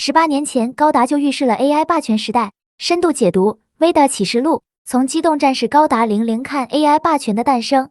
18年前，高达就预示了 AI 霸权时代。深度解读《Veda 启示录》，从机动战士高达00看 AI 霸权的诞生。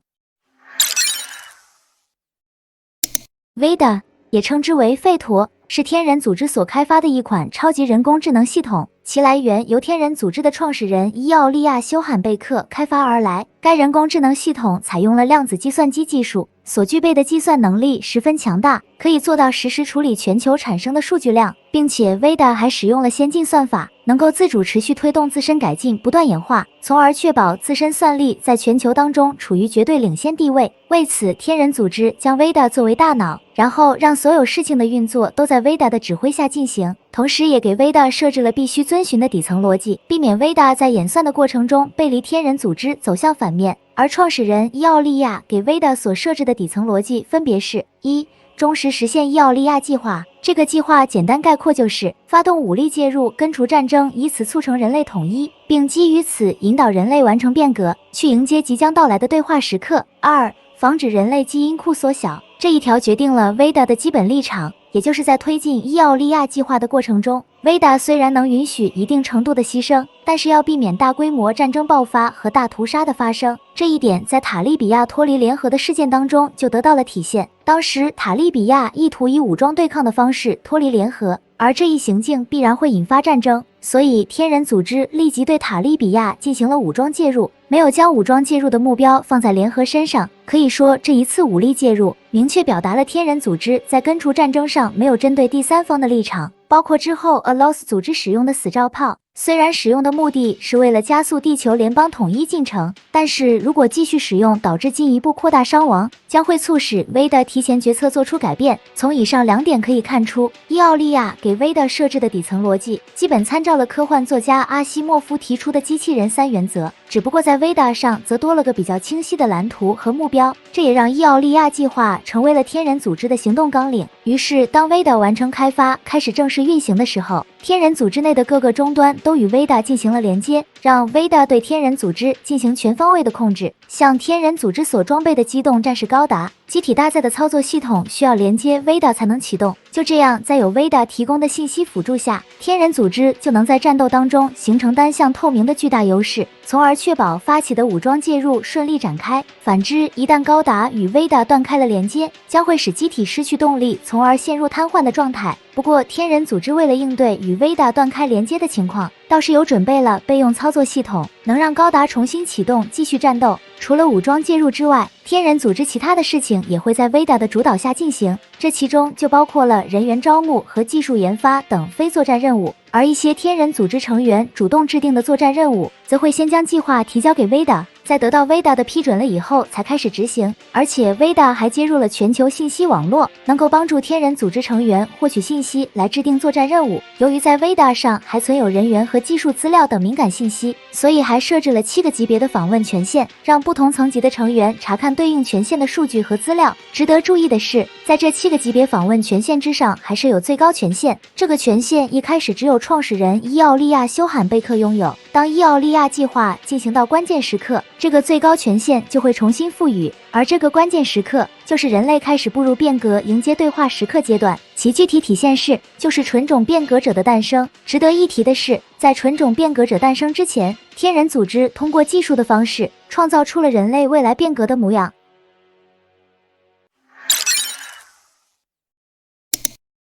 Veda 也称之为吠陀，是天人组织所开发的一款超级人工智能系统，其来源由天人组织的创始人伊奥利亚·休罕贝克开发而来。该人工智能系统采用了量子计算机技术，所具备的计算能力十分强大，可以做到实时处理全球产生的数据量，并且 Veda 还使用了先进算法，能够自主持续推动自身改进，不断演化，从而确保自身算力在全球当中处于绝对领先地位。为此，天人组织将 Veda 作为大脑，然后让所有事情的运作都在 Veda 的指挥下进行，同时也给 Veda 设置了必须遵循的底层逻辑，避免 Veda 在演算的过程中背离天人组织走向反面。而创始人伊奥利亚给 Veda 所设置的底层逻辑分别是：一、忠实实现伊奥利亚计划。这个计划简单概括就是发动武力介入，根除战争，以此促成人类统一，并基于此引导人类完成变革，去迎接即将到来的对话时刻。二、防止人类基因库缩小。这一条决定了 Veda 的基本立场，也就是在推进伊奥利亚计划的过程中， Veda 虽然能允许一定程度的牺牲，但是要避免大规模战争爆发和大屠杀的发生。这一点在塔利比亚脱离联合的事件当中就得到了体现。当时塔利比亚意图以武装对抗的方式脱离联合，而这一行径必然会引发战争，所以天人组织立即对塔利比亚进行了武装介入，没有将武装介入的目标放在联合身上。可以说，这一次武力介入明确表达了天人组织在根除战争上没有针对第三方的立场。包括之后 ALOS 组织使用的死照炮，虽然使用的目的是为了加速地球联邦统一进程，但是如果继续使用导致进一步扩大伤亡，将会促使 Veda 提前决策做出改变。从以上2点可以看出，伊奥利亚给 Veda 设置的底层逻辑基本参照了科幻作家阿西莫夫提出的机器人3原则，只不过在 Veda 上则多了个比较清晰的蓝图和目标，这也让伊奥利亚计划成为了天人组织的行动纲领。于是当 Veda 完成开发，开始正式运行的时候，天人组织内的各个终端都与 Veda 进行了连接，让 Veda 对天人组织进行全方位的控制。像天人组织所装备的机动战士高达，机体搭载的操作系统需要连接 Veda 才能启动。就这样，在有 Veda 提供的信息辅助下，天人组织就能在战斗当中形成单向透明的巨大优势，从而确保发起的武装介入顺利展开。反之，一旦高达与 Veda 断开了连接，将会使机体失去动力，从而陷入瘫痪的状态。不过，天人组织为了应对与 Veda 断开连接的情况，倒是有准备了备用操作系统，能让高达重新启动继续战斗。除了武装介入之外，天人组织其他的事情也会在 Veda 的主导下进行，这其中就包括了人员招募和技术研发等非作战任务，而一些天人组织成员主动制定的作战任务，则会先将计划提交给 Veda， 在得到 Veda 的批准了以后才开始执行。而且 Veda 还接入了全球信息网络，能够帮助天人组织成员获取信息来制定作战任务。由于在 Veda 上还存有人员和技术资料等敏感信息，所以还设置了7个级别的访问权限，让不同层级的成员查看对应权限的数据和资料。值得注意的是，在这7个级别访问权限之上，还设有最高权限。这个权限一开始只有创始人伊奥利亚·休罕贝克拥有，当伊奥利亚计划进行到关键时刻，这个最高权限就会重新赋予，而这个关键时刻就是人类开始步入变革、迎接对话时刻阶段，其具体体现就是纯种变革者的诞生。值得一提的是，在纯种变革者诞生之前，天人组织通过技术的方式创造出了人类未来变革的模样。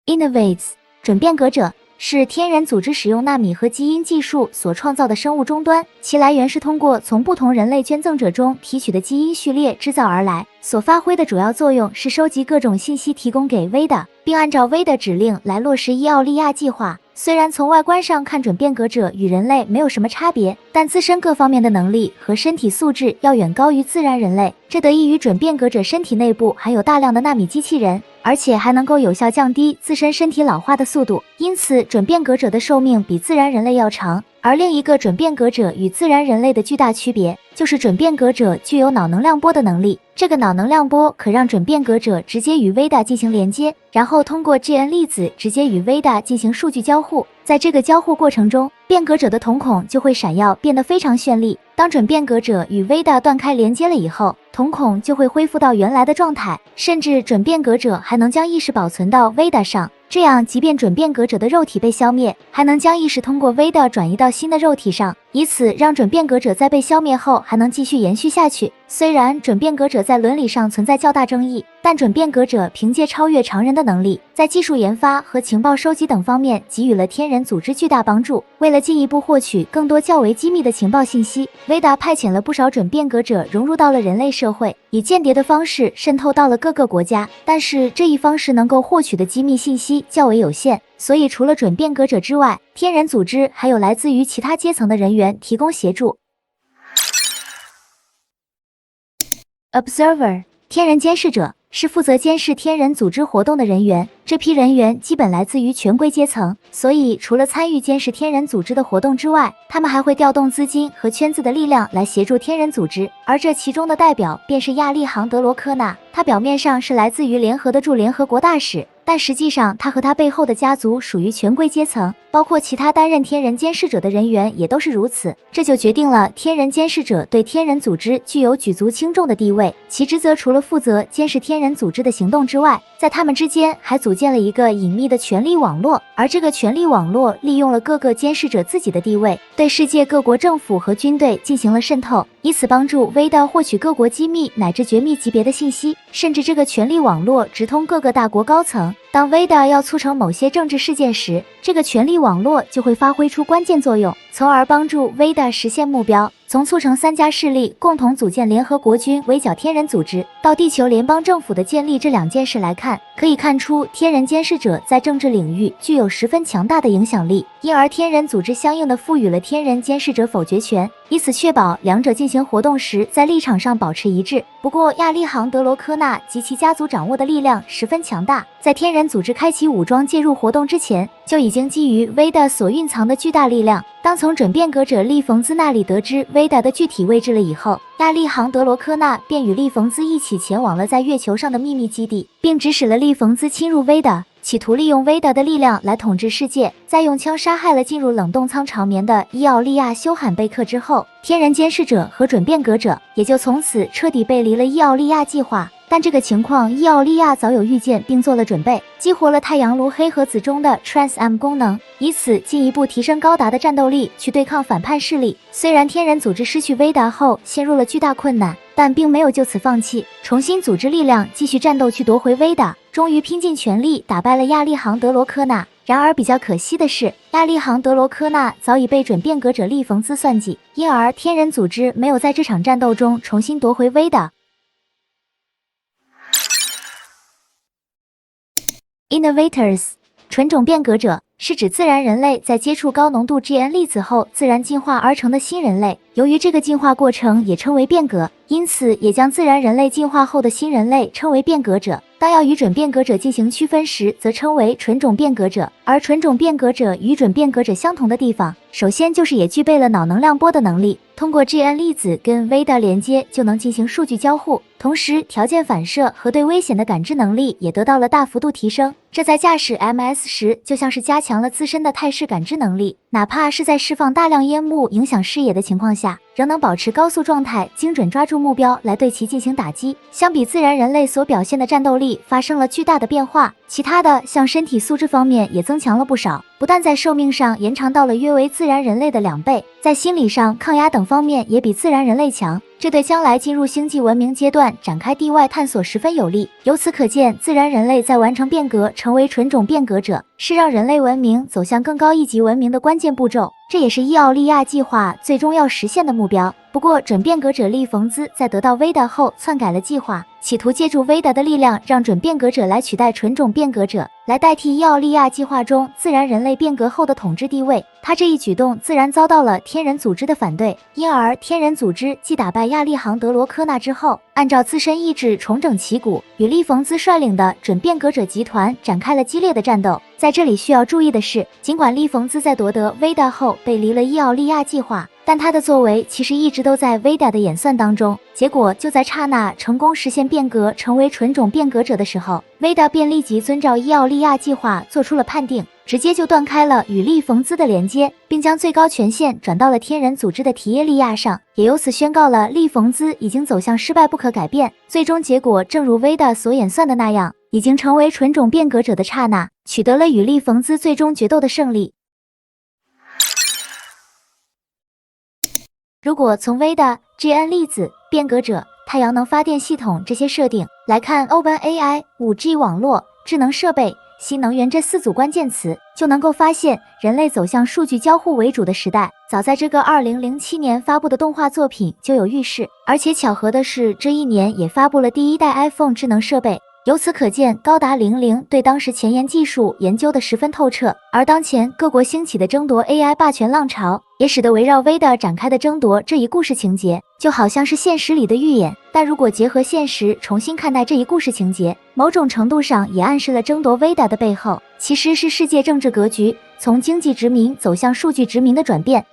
Innovates 准变革者是天人组织使用纳米和基因技术所创造的生物终端，其来源是通过从不同人类捐赠者中提取的基因序列制造而来，所发挥的主要作用是收集各种信息提供给 Veda， 并按照 Veda 指令来落实伊奥利亚计划。虽然从外观上看准变革者与人类没有什么差别，但自身各方面的能力和身体素质要远高于自然人类，这得益于准变革者身体内部含有大量的纳米机器人，而且还能够有效降低自身身体老化的速度，因此准变革者的寿命比自然人类要长。而另一个准变革者与自然人类的巨大区别，就是准变革者具有脑能量波的能力。这个脑能量波可让准变革者直接与 Veda 进行连接，然后通过 GN 粒子直接与 Veda 进行数据交互。在这个交互过程中，变革者的瞳孔就会闪耀，变得非常绚丽。当准变革者与 Veda 断开连接了以后，瞳孔就会恢复到原来的状态，甚至准变革者还能将意识保存到 Veda 上。这样即便准变革者的肉体被消灭，还能将意识通过 Veda 转移到新的肉体上，以此让准变革者在被消灭后还能继续延续下去。虽然准变革者在伦理上存在较大争议，但准变革者凭借超越常人的能力，在技术研发和情报收集等方面给予了天人组织巨大帮助。为了进一步获取更多较为机密的情报信息，Veda 派遣了不少准变革者融入到了人类社会，以间谍的方式渗透到了各个国家。但是这一方式能够获取的机密信息较为有限，所以除了准变革者之外，天人组织还有来自于其他阶层的人员提供协助。Observer 天人监视者是负责监视天人组织活动的人员，这批人员基本来自于权贵阶层，所以除了参与监视天人组织的活动之外，他们还会调动资金和圈子的力量来协助天人组织，而这其中的代表便是亚利杭德罗科纳。他表面上是来自于联合的驻联合国大使，但实际上他和他背后的家族属于权贵阶层，包括其他担任天人监视者的人员也都是如此。这就决定了天人监视者对天人组织具有举足轻重的地位，其职责除了负责监视天人组织的行动之外，在他们之间还组建了一个隐秘的权力网络，而这个权力网络利用了各个监视者自己的地位，对世界各国政府和军队进行了渗透，以此帮助 Veda 获取各国机密乃至绝密级别的信息，甚至这个权力网络直通各个大国高层。当 Veda 要促成某些政治事件时，这个权力网络就会发挥出关键作用，从而帮助 Veda 实现目标。从促成3家势力共同组建联合国军围剿天人组织，到地球联邦政府的建立这2件事来看，可以看出天人监视者在政治领域具有十分强大的影响力，因而天人组织相应的赋予了天人监视者否决权，以此确保两者进行活动时在立场上保持一致。不过亚利杭德罗科纳及其家族掌握的力量十分强大，在天人组织开启武装介入活动之前，就已经基于 Veda 所蕴藏的巨大力量。当从准变革者利冯兹那里得知 Veda 的具体位置了以后，亚利杭德罗科纳便与利冯兹一起前往了在月球上的秘密基地，并指使了利冯兹侵入 Veda，企图利用 Veda 的力量来统治世界。在用枪杀害了进入冷冻舱长眠的伊奥利亚·休罕贝克之后，天人监视者和准变革者也就从此彻底背离了伊奥利亚计划。但这个情况伊奥利亚早有预见并做了准备，激活了太阳炉黑盒子中的 Trans-M 功能，以此进一步提升高达的战斗力去对抗反叛势力。虽然天人组织失去Veda后陷入了巨大困难，但并没有就此放弃，重新组织力量继续战斗去夺回Veda，终于拼尽全力打败了亚利杭德罗科纳。然而比较可惜的是，亚利杭德罗科纳早已被准变革者利冯兹算计，因而天人组织没有在这场战斗中重新夺回Veda。Innovators 纯种变革者是指自然人类在接触高浓度 GN 粒子后自然进化而成的新人类，由于这个进化过程也称为变革，因此也将自然人类进化后的新人类称为变革者。当要与准变革者进行区分时，则称为纯种变革者。而纯种变革者与准变革者相同的地方，首先就是也具备了脑能量波的能力，通过 GN 粒子跟 Veda 连接就能进行数据交互，同时条件反射和对危险的感知能力也得到了大幅度提升。这在驾驶 MS 时就像是加强了自身的态势感知能力，哪怕是在释放大量烟幕影响视野的情况下，仍能保持高速状态，精准抓住目标来对其进行打击。相比自然人类所表现的战斗力发生了巨大的变化，其他的像身体素质方面也增强了不少，不但在寿命上延长到了约为自然人类的2倍，在心理上、抗压等方面也比自然人类强，这对将来进入星际文明阶段展开地外探索十分有利。由此可见，自然人类在完成变革成为纯种变革者，是让人类文明走向更高一级文明的关键步骤，这也是伊奥利亚计划最终要实现的目标。不过准变革者利冯兹在得到 Veda 后篡改了计划，企图借助 Veda 的力量让准变革者来取代纯种变革者，来代替伊奥利亚计划中自然人类变革后的统治地位。他这一举动自然遭到了天人组织的反对，因而天人组织继打败亚利杭德罗科纳之后，按照自身意志重整旗鼓，与利冯兹率领的准变革者集团展开了激烈的战斗。在这里需要注意的是，尽管利冯兹在夺得 Veda 后背离了伊奥利亚计划，但他的作为其实一直都在 Veda 的演算当中。结果就在刹那成功实现变革成为纯种变革者的时候， Veda 便立即遵照伊奥利亚计划做出了判定，直接就断开了与利冯兹的连接，并将最高权限转到了天人组织的提耶利亚上，也由此宣告了利冯兹已经走向失败不可改变。最终结果正如 Veda 所演算的那样，已经成为纯种变革者的刹那，取得了与利冯兹最终决斗的胜利。如果从 VEDA、GN 粒子、变革者、太阳能发电系统这些设定来看 OpenAI、5G 网络、智能设备、新能源这4组关键词，就能够发现人类走向数据交互为主的时代，早在这个2007年发布的动画作品就有预示。而且巧合的是，这一年也发布了第1代 iPhone 智能设备。由此可见，高达00对当时前沿技术研究得十分透彻。而当前各国兴起的争夺 AI 霸权浪潮，也使得围绕 VEDA 展开的争夺这一故事情节，就好像是现实里的预演。但如果结合现实重新看待这一故事情节，某种程度上也暗示了争夺 VEDA 的背后，其实是世界政治格局从经济殖民走向数据殖民的转变。